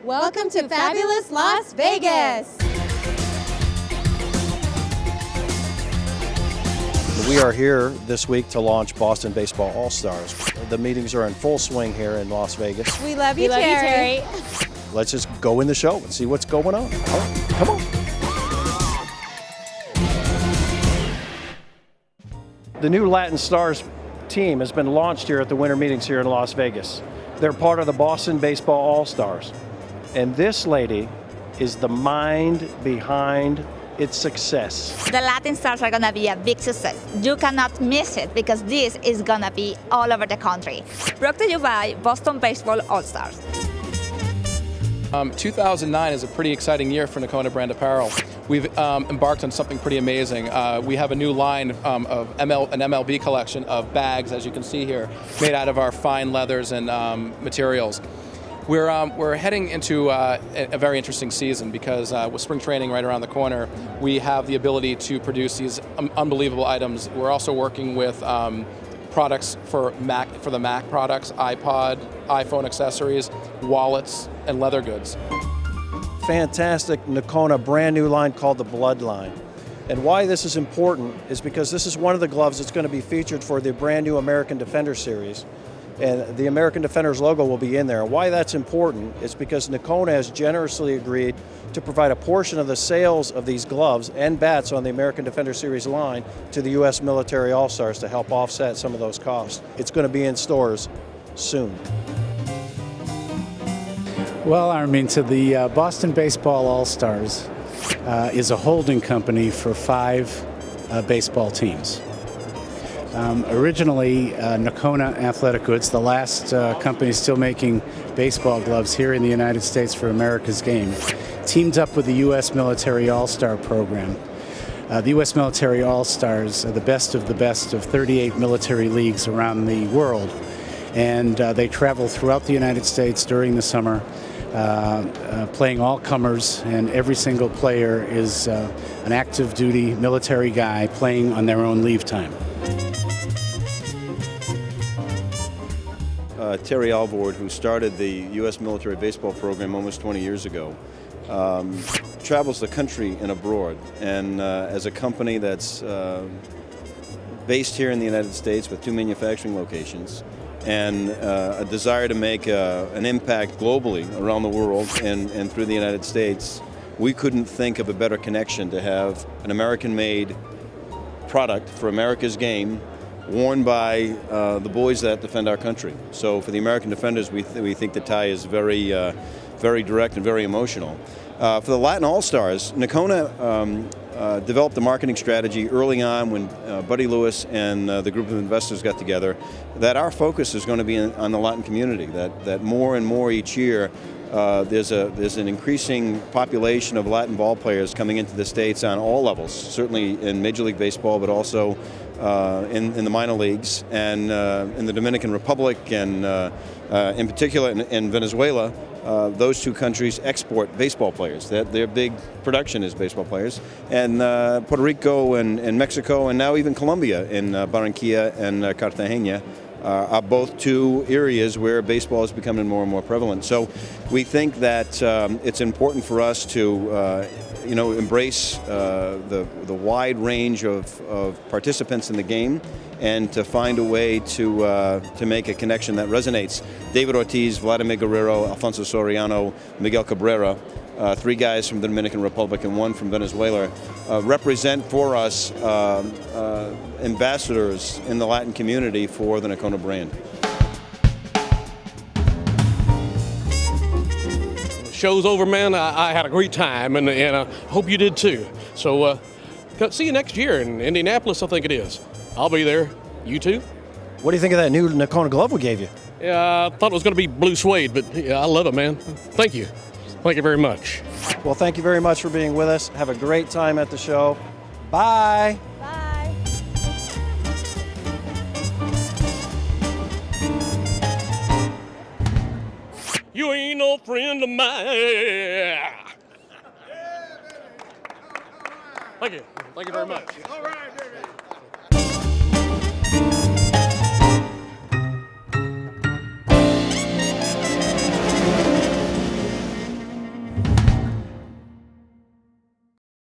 Welcome to fabulous Las Vegas! We are here this week to launch Boston Baseball All-Stars. The meetings are in full swing here in Las Vegas. We love you, Terry. Let's just go in the show and see what's going on. All right, come on. The new Latin Stars team has been launched here at the winter meetings here in Las Vegas. They're part of the Boston Baseball All-Stars. And this lady is the mind behind its success. The Latin Stars are going to be a big success. You cannot miss it because this is going to be all over the country. Brought to you by Boston Baseball All-Stars. 2009 is a pretty exciting year for Nokona brand apparel. We've embarked on something pretty amazing. We have a new line of an MLB collection of bags, as you can see here, made out of our fine leathers and materials. We're heading into a very interesting season because with spring training right around the corner, we have the ability to produce these unbelievable items. We're also working with products for the Mac products, iPod, iPhone accessories, wallets, and leather goods. Fantastic Nokona brand new line called the Bloodline. And why this is important is because this is one of the gloves that's going to be featured for the brand new American Defender series. And the American Defenders logo will be in there. Why that's important is because Nokona has generously agreed to provide a portion of the sales of these gloves and bats on the American Defender Series line to the U.S. Military All-Stars to help offset some of those costs. It's going to be in stores soon. Well, Arminta, the Boston Baseball All-Stars is a holding company for 5 baseball teams. Originally, Nokona Athletic Goods, the last company still making baseball gloves here in the United States for America's game, teamed up with the U.S. Military All-Star program. The U.S. Military All-Stars are the best of 38 military leagues around the world, and they travel throughout the United States during the summer, playing all comers, and every single player is an active duty military guy playing on their own leave time. Terry Alvord, who started the U.S. military baseball program almost 20 years ago, travels the country and abroad. And as a company that's based here in the United States with 2 manufacturing locations and a desire to make an impact globally around the world and through the United States, we couldn't think of a better connection to have an American-made product for America's game worn by the boys that defend our country. So for the American Defenders, we think the tie is very direct and very emotional. For the Latin All-Stars, Nokona developed a marketing strategy early on when Buddy Lewis and the group of investors got together that our focus is going to be on the Latin community, that more and more each year there's an increasing population of Latin ball players coming into the States on all levels, certainly in Major League Baseball, but also in the minor leagues, and in the Dominican Republic, and in particular in Venezuela. Those 2 countries export baseball players. Their big production is baseball players. And Puerto Rico and Mexico, and now even Colombia in Barranquilla and Cartagena are both 2 areas where baseball is becoming more and more prevalent. So we think that it's important for us to embrace the wide range of participants in the game, and to find a way to make a connection that resonates. David Ortiz, Vladimir Guerrero, Alfonso Soriano, Miguel Cabrera, 3 guys from the Dominican Republic and 1 from Venezuela, represent for us ambassadors in the Latin community for the Nokona brand. Show's over, man. I had a great time, and I hope you did too. So see you next year in Indianapolis, I think it is. I'll be there. You too? What do you think of that new Nokona glove we gave you? Yeah, I thought it was going to be blue suede, but yeah, I love it, man. Thank you. Thank you very much. Well, thank you very much for being with us. Have a great time at the show. Bye. Bye. You ain't no friend of mine. Thank you. Thank you very much. All right, baby.